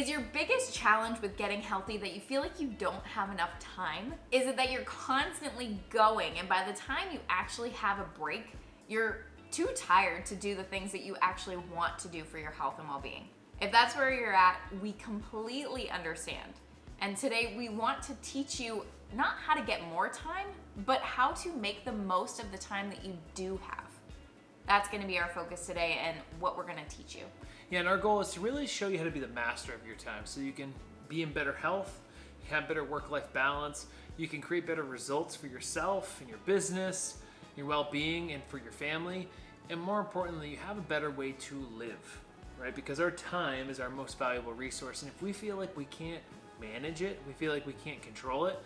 Is your biggest challenge with getting healthy that you feel like you don't have enough time? Is it that you're constantly going and by the time you actually have a break, you're too tired to do the things that you actually want to do for your health and well-being? If that's where you're at, we completely understand. And today we want to teach you not how to get more time, but how to make the most of the time that you do have. That's going to be our focus today and what we're going to teach you. Yeah, and our goal is to really show you how to be the master of your time so you can be in better health, you have better work-life balance, you can create better results for yourself and your business, your well-being, and for your family, and more importantly, you have a better way to live, right? Because our time is our most valuable resource, and if we feel like we can't manage it, we feel like we can't control it,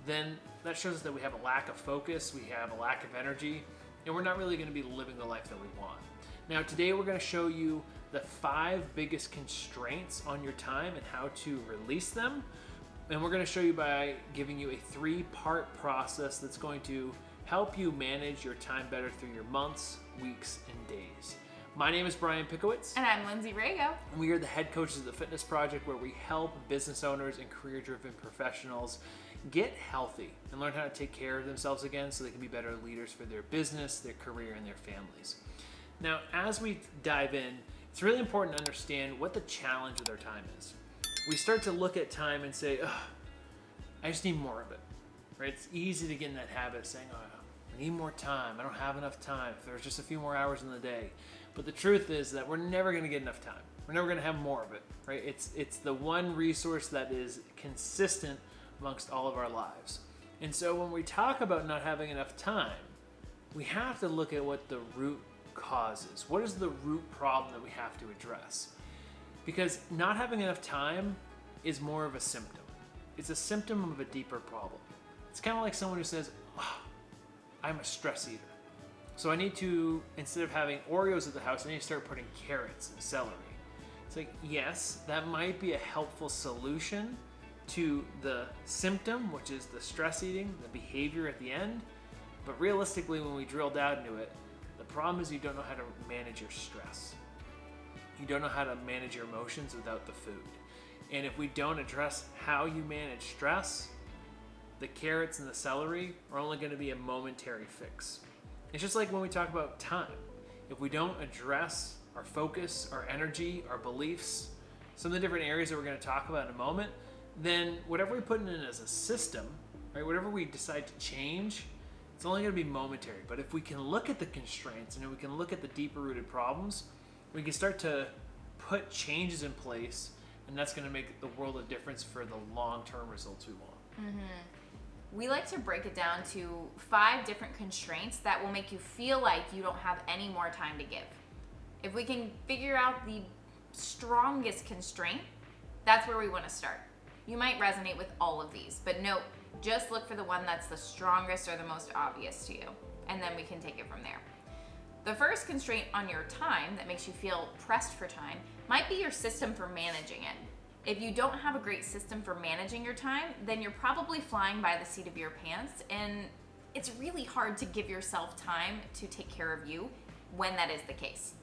then that shows us that we have a lack of focus, we have a lack of energy, and we're not really going to be living the life that we want. Now, today we're going to show you the 5 biggest constraints on your time and how to release them. And we're going to show you by giving you a 3-part process that's going to help you manage your time better through your months, weeks, and days. My name is Brian Pickowicz. And I'm Lindsey Rago. And we are the head coaches of the Fitness Project, where we help business owners and career-driven professionals get healthy and learn how to take care of themselves again so they can be better leaders for their business, their career, and their families. Now, as we dive in, it's really important to understand what the challenge with our time is. We start to look at time and say, I just need more of it, right? It's easy to get in that habit of saying, I need more time. I don't have enough time. If there's just a few more hours in the day. But the truth is that we're never going to get enough time. We're never going to have more of it, right? It's the one resource that is consistent amongst all of our lives. And so when we talk about not having enough time, we have to look at what the root causes. What is the root problem that we have to address? Because not having enough time is more of a symptom. It's a symptom of a deeper problem. It's kind of like someone who says, I'm a stress eater. So I need to, instead of having Oreos at the house, I need to start putting carrots and celery. It's like, yes, that might be a helpful solution to the symptom, which is the stress eating, the behavior at the end. But realistically, when we drill down into it, the problem is you don't know how to manage your stress. You don't know how to manage your emotions without the food. And if we don't address how you manage stress, the carrots and the celery are only going to be a momentary fix. It's just like when we talk about time. If we don't address our focus, our energy, our beliefs, some of the different areas that we're going to talk about in a moment, then whatever we put in as a system, right, whatever we decide to change, it's only going to be momentary. But if we can look at the constraints and we can look at the deeper rooted problems, we can start to put changes in place, and that's going to make the world of difference for the long-term results we want. We like to break it down to 5 different constraints that will make you feel like you don't have any more time to give. If we can figure out the strongest constraint, that's where we want to start. You might resonate with all of these, but note, just look for the one that's the strongest or the most obvious to you, and then we can take it from there. The first constraint on your time that makes you feel pressed for time might be your system for managing it. If you don't have a great system for managing your time, then you're probably flying by the seat of your pants, and it's really hard to give yourself time to take care of you when that is the case.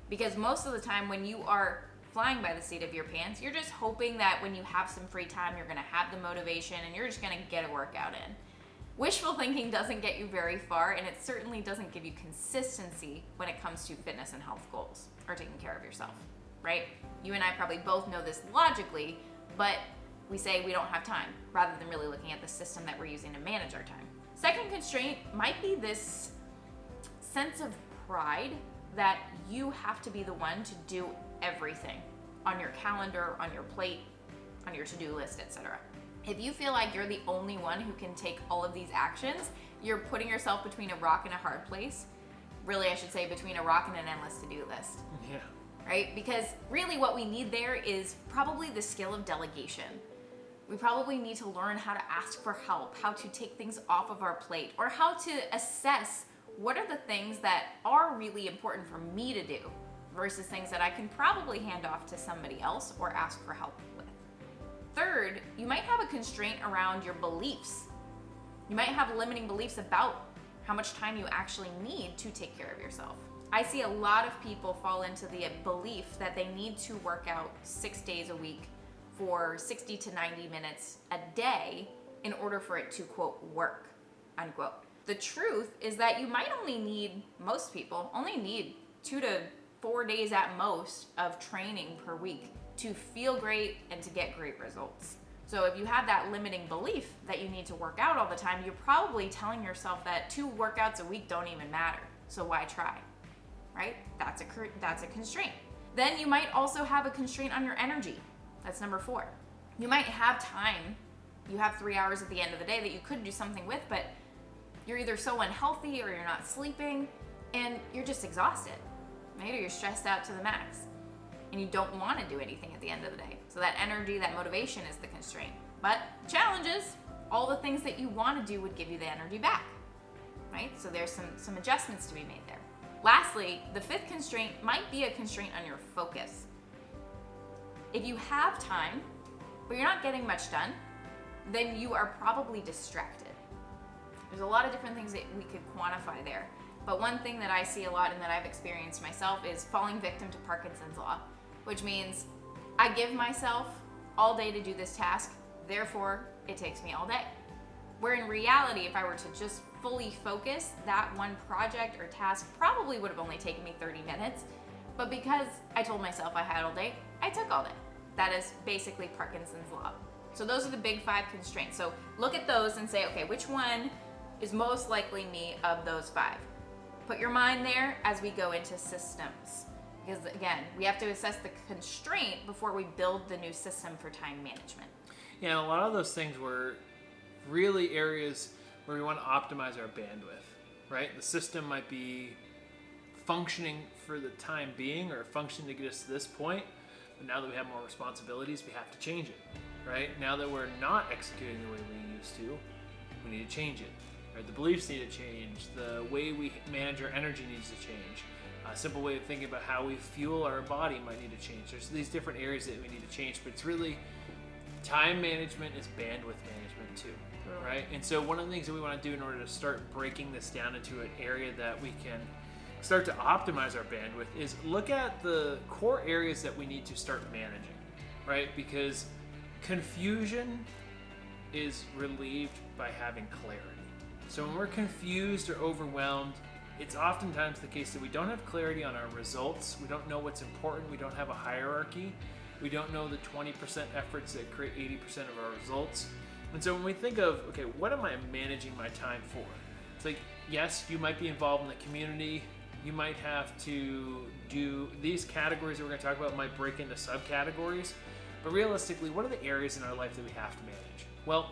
Because most of the time when you are flying by the seat of your pants, you're just hoping that when you have some free time, you're going to have the motivation and you're just going to get a workout in. Wishful thinking doesn't get you very far, and it certainly doesn't give you consistency when it comes to fitness and health goals or taking care of yourself, right? You and I probably both know this logically, but we say we don't have time rather than really looking at the system that we're using to manage our time. Second constraint might be this sense of pride that you have to be the one to do everything on your calendar, on your plate, on your to-do list, etc. If you feel like you're the only one who can take all of these actions, you're putting yourself between a rock and a hard place. Really, I should say between a rock and an endless to-do list. Yeah. Right? Because really what we need there is probably the skill of delegation. We probably need to learn how to ask for help, how to take things off of our plate, or how to assess what are the things that are really important for me to do versus things that I can probably hand off to somebody else or ask for help with. Third, you might have a constraint around your beliefs. You might have limiting beliefs about how much time you actually need to take care of yourself. I see a lot of people fall into the belief that they need to work out 6 days a week for 60 to 90 minutes a day in order for it to, quote, work, unquote. The truth is that you might most people only need 2 to 4 days at most of training per week to feel great and to get great results. So if you have that limiting belief that you need to work out all the time, you're probably telling yourself that 2 workouts a week don't even matter. So why try, right? That's a constraint. Then you might also have a constraint on your energy. That's number 4. You might have time. You have 3 hours at the end of the day that you could do something with, but you're either so unhealthy or you're not sleeping and you're just exhausted, right? Or you're stressed out to the max and you don't want to do anything at the end of the day. So that energy, that motivation is the constraint. But the challenge is all the things that you want to do would give you the energy back, right? So there's some adjustments to be made there. Lastly, the 5th constraint might be a constraint on your focus. If you have time, but you're not getting much done, then you are probably distracted. There's a lot of different things that we could quantify there. But one thing that I see a lot and that I've experienced myself is falling victim to Parkinson's law, which means I give myself all day to do this task, therefore it takes me all day. Where in reality, if I were to just fully focus, that one project or task probably would have only taken me 30 minutes. But because I told myself I had all day, I took all day. That is basically Parkinson's law. So those are the big 5 constraints. So look at those and say, okay, which one is most likely me of those 5? Put your mind there as we go into systems. Because again, we have to assess the constraint before we build the new system for time management. Yeah, a lot of those things were really areas where we want to optimize our bandwidth, right? The system might be functioning for the time being or functioning to get us to this point, but now that we have more responsibilities, we have to change it, right? Now that we're not executing the way we used to, we need to change it, right? The beliefs need to change. The way we manage our energy needs to change. A simple way of thinking about how we fuel our body might need to change. There's these different areas that we need to change, but it's really time management is bandwidth management too, right? And so one of the things that we want to do in order to start breaking this down into an area that we can start to optimize our bandwidth is look at the core areas that we need to start managing, right? Because confusion is relieved by having clarity. So when we're confused or overwhelmed, it's oftentimes the case that we don't have clarity on our results. We don't know what's important. We don't have a hierarchy. We don't know the 20% efforts that create 80% of our results. And so when we think of, okay, what am I managing my time for? It's like, yes, you might be involved in the community. You might have to do these categories that we're going to talk about might break into subcategories. But realistically, what are the areas in our life that we have to manage? Well,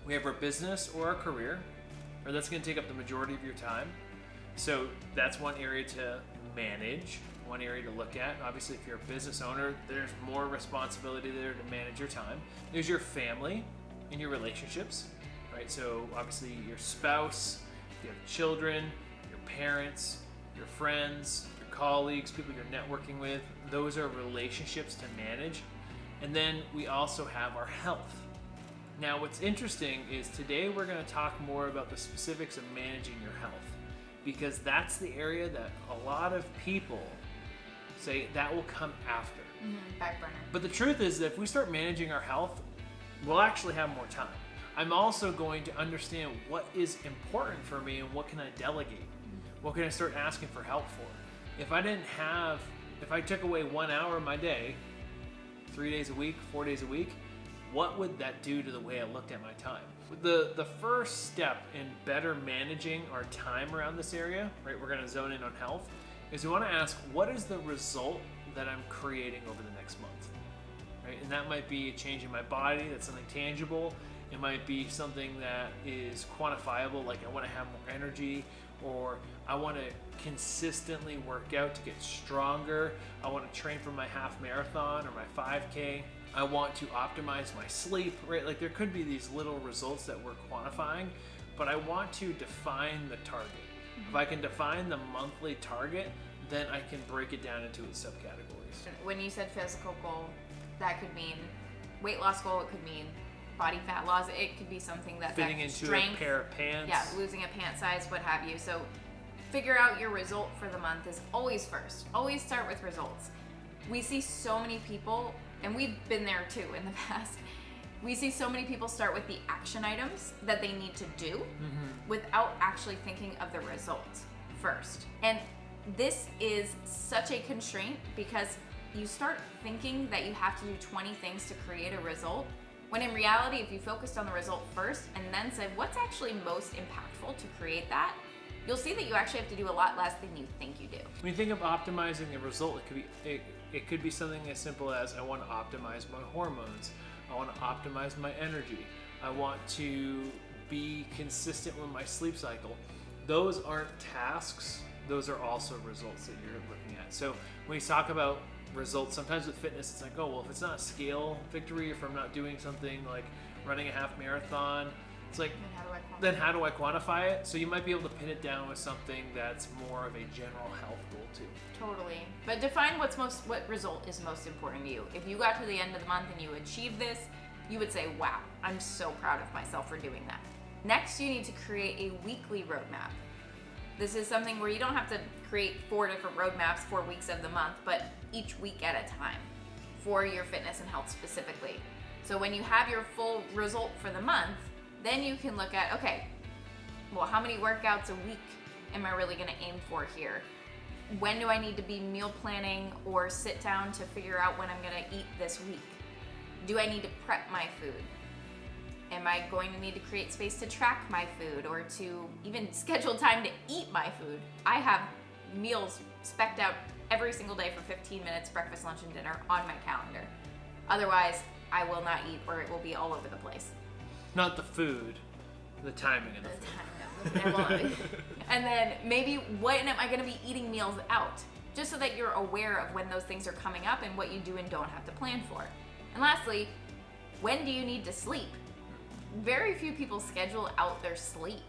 we have our business or our career, or that's going to take up the majority of your time. So that's one area to manage, one area to look at. Obviously, if you're a business owner, there's more responsibility there to manage your time. There's your family and your relationships, right? So obviously your spouse, if you have children, your parents, your friends, your colleagues, people you're networking with, those are relationships to manage. And then we also have our health. Now, what's interesting is today we're going to talk more about the specifics of managing your health, because that's the area that a lot of people say that will come after. Back burner. But the truth is that if we start managing our health, we'll actually have more time. I'm also going to understand what is important for me and what can I delegate. What can I start asking for help for? If I took away 1 hour of my day, 3 days a week, 4 days a week, what would that do to the way I looked at my time? The first step in better managing our time around this area, right, we're going to zone in on health, is we want to ask, what is the result that I'm creating over the next month? Right? And that might be a change in my body, that's something tangible. It might be something that is quantifiable, like I want to have more energy, or I want to consistently work out to get stronger. I want to train for my half marathon or my 5K. I want to optimize my sleep, right? Like there could be these little results that we're quantifying, but I want to define the target. If I can define the monthly target, then I can break it down into its subcategories. When you said physical goal, that could mean weight loss goal, it could mean body fat loss, it could be something that's fitting into strength, a pair of pants. Yeah, losing a pant size, what have you. So figure out your result for the month is always first. Always start with results. We see so many people, and we've been there too in the past. We see so many people start with the action items that they need to do without actually thinking of the result first. And this is such a constraint because you start thinking that you have to do 20 things to create a result, when in reality, if you focused on the result first and then said, what's actually most impactful to create that, you'll see that you actually have to do a lot less than you think you do. When you think of optimizing the result, it could be something as simple as I want to optimize my hormones. I want to optimize my energy. I want to be consistent with my sleep cycle. Those aren't tasks. Those are also results that you're looking at. So when we talk about results, sometimes with fitness, it's like, oh, well, if it's not a scale victory, if I'm not doing something like running a half marathon, it's like, then how do I quantify it? So you might be able to pin it down with something that's more of a general health goal too. Totally. But define what result is most important to you. If you got to the end of the month and you achieved this, you would say, wow, I'm so proud of myself for doing that. Next, you need to create a weekly roadmap. This is something where you don't have to create 4 different roadmaps 4 weeks of the month, but each week at a time for your fitness and health specifically. So when you have your full result for the month, then you can look at, okay, well, how many workouts a week am I really going to aim for here? When do I need to be meal planning or sit down to figure out when I'm going to eat this week? Do I need to prep my food? Am I going to need to create space to track my food or to even schedule time to eat my food? I have meals specced out every single day for 15 minutes, breakfast, lunch, and dinner on my calendar. Otherwise, I will not eat or it will be all over the place. Not the food, the timing of the food. Timing. And then maybe when am I going to be eating meals out? Just so that you're aware of when those things are coming up and what you do and don't have to plan for. And lastly, when do you need to sleep? Very few people schedule out their sleep,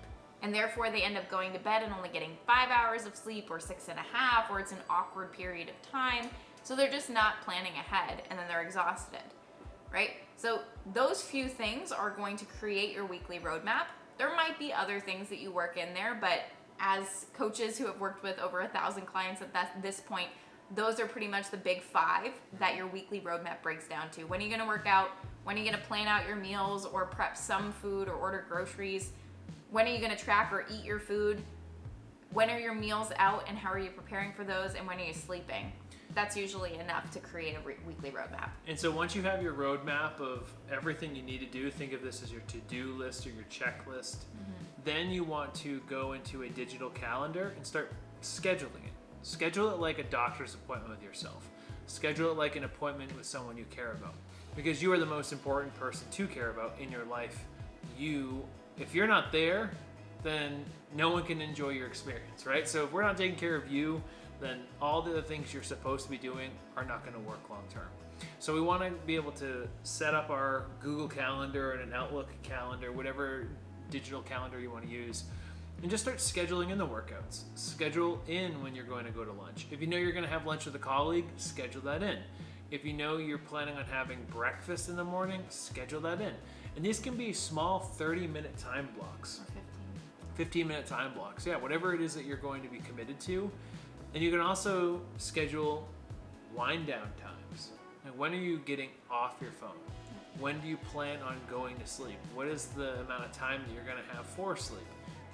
and therefore they end up going to bed and only getting 5 hours of sleep or 6.5, or it's an awkward period of time. So they're just not planning ahead, and then they're exhausted, right? So those few things are going to create your weekly roadmap. There might be other things that you work in there, but as coaches who have worked with over 1,000 clients at this point, those are pretty much the big 5 that your weekly roadmap breaks down to. When are you going to work out? When are you going to plan out your meals or prep some food or order groceries? When are you going to track or eat your food? When are your meals out and how are you preparing for those? And when are you sleeping? That's usually enough to create a weekly roadmap. And so once you have your roadmap of everything you need to do, think of this as your to-do list or your checklist. Then you want to go into a digital calendar and start scheduling it. Schedule it like a doctor's appointment with yourself. Schedule it like an appointment with someone you care about. Because you are the most important person to care about in your life. If you're not there, then no one can enjoy your experience, right? So if we're not taking care of you, then all the other things you're supposed to be doing are not going to work long term. So we want to be able to set up our Google Calendar and an Outlook calendar, whatever digital calendar you want to use, and just start scheduling in the workouts. Schedule in when you're going to go to lunch. If you know you're going to have lunch with a colleague, schedule that in. If you know you're planning on having breakfast in the morning, schedule that in. And these can be small 30-minute time blocks. Or 15-minute time blocks. Yeah, whatever it is that you're going to be committed to. And you can also schedule wind down times. And when are you getting off your phone? When do you plan on going to sleep? What is the amount of time that you're going to have for sleep,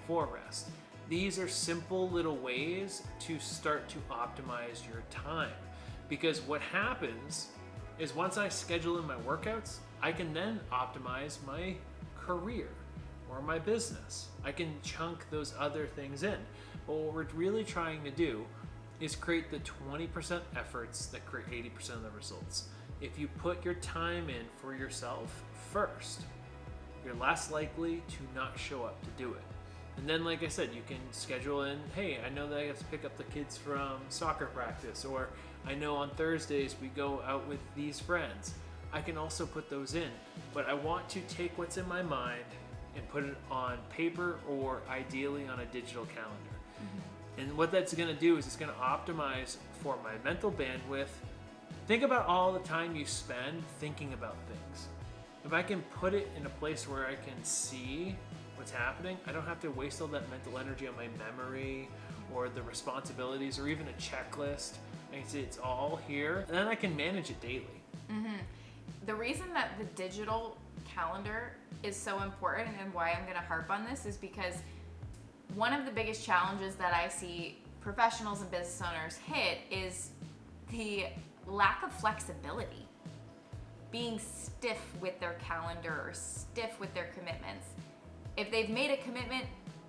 for rest? These are simple little ways to start to optimize your time. Because what happens is once I schedule in my workouts, I can then optimize my career or my business. I can chunk those other things in. But what we're really trying to do is create the 20% efforts that create 80% of the results. If you put your time in for yourself first, you're less likely to not show up to do it. And then, like I said, you can schedule in, hey, I know that I have to pick up the kids from soccer practice, or I know on Thursdays we go out with these friends. I can also put those in, but I want to take what's in my mind and put it on paper or ideally on a digital calendar. And what that's going to do is it's going to optimize for my mental bandwidth. Think about all the time you spend thinking about things. If I can put it in a place where I can see what's happening, I don't have to waste all that mental energy on my memory or the responsibilities or even a checklist. I can see it's all here, and then I can manage it daily. The reason that the digital calendar is so important and why I'm going to harp on this is because one of the biggest challenges that I see professionals and business owners hit is the lack of flexibility. Being stiff with their calendar or stiff with their commitments. If they've made a commitment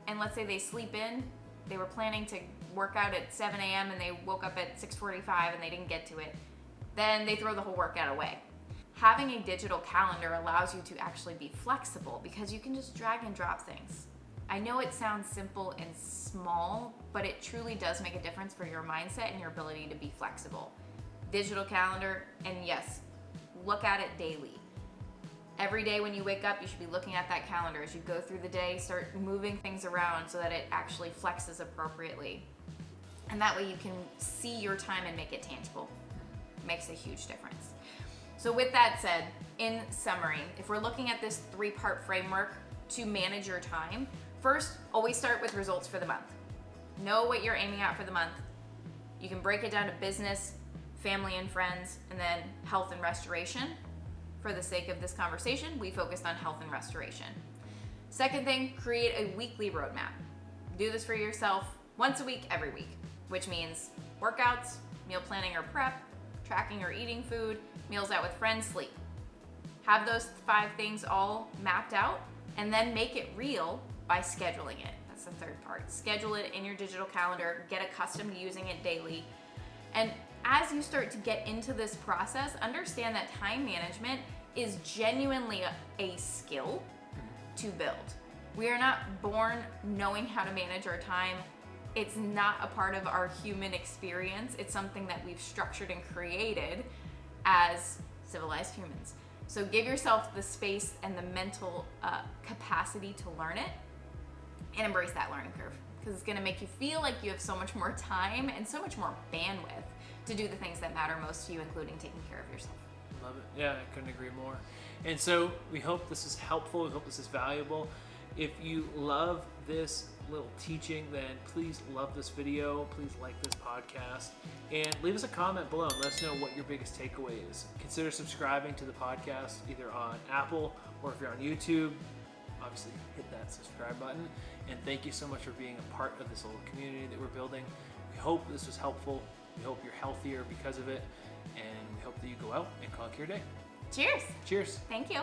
and let's say they sleep in, they were planning to work out at 7 a.m. and they woke up at 6:45 and they didn't get to it, then they throw the whole workout away. Having a digital calendar allows you to actually be flexible because you can just drag and drop things. I know it sounds simple and small, but it truly does make a difference for your mindset and your ability to be flexible. Digital calendar, and yes, look at it daily. Every day when you wake up, you should be looking at that calendar. As you go through the day, start moving things around so that it actually flexes appropriately. And that way you can see your time and make it tangible. It makes a huge difference. So with that said, in summary, if we're looking at this 3-part framework to manage your time, first, always start with results for the month. Know what you're aiming at for the month. You can break it down to business, family and friends, and then health and restoration. For the sake of this conversation, we focused on health and restoration. Second thing, create a weekly roadmap. Do this for yourself once a week, every week, which means workouts, meal planning or prep, tracking or eating food, meals out with friends, sleep. Have those 5 things all mapped out and then make it real by scheduling it. That's the third part. Schedule it in your digital calendar, get accustomed to using it daily. And as you start to get into this process, understand that time management is genuinely a skill to build. We are not born knowing how to manage our time. It's not a part of our human experience. It's something that we've structured and created as civilized humans. So give yourself the space and the mental capacity to learn it and embrace that learning curve, because it's going to make you feel like you have so much more time and so much more bandwidth to do the things that matter most to you, including taking care of yourself. Love it. Yeah, I couldn't agree more. And so we hope this is helpful. We hope this is valuable. If you love this little teaching, then please love this video. Please like this podcast and leave us a comment below and let us know what your biggest takeaway is. Consider subscribing to the podcast either on Apple or if you're on YouTube, obviously hit that subscribe button. And thank you so much for being a part of this little community that we're building. We hope this was helpful. We hope you're healthier because of it. And we hope that you go out and conquer your day. Cheers. Cheers. Thank you.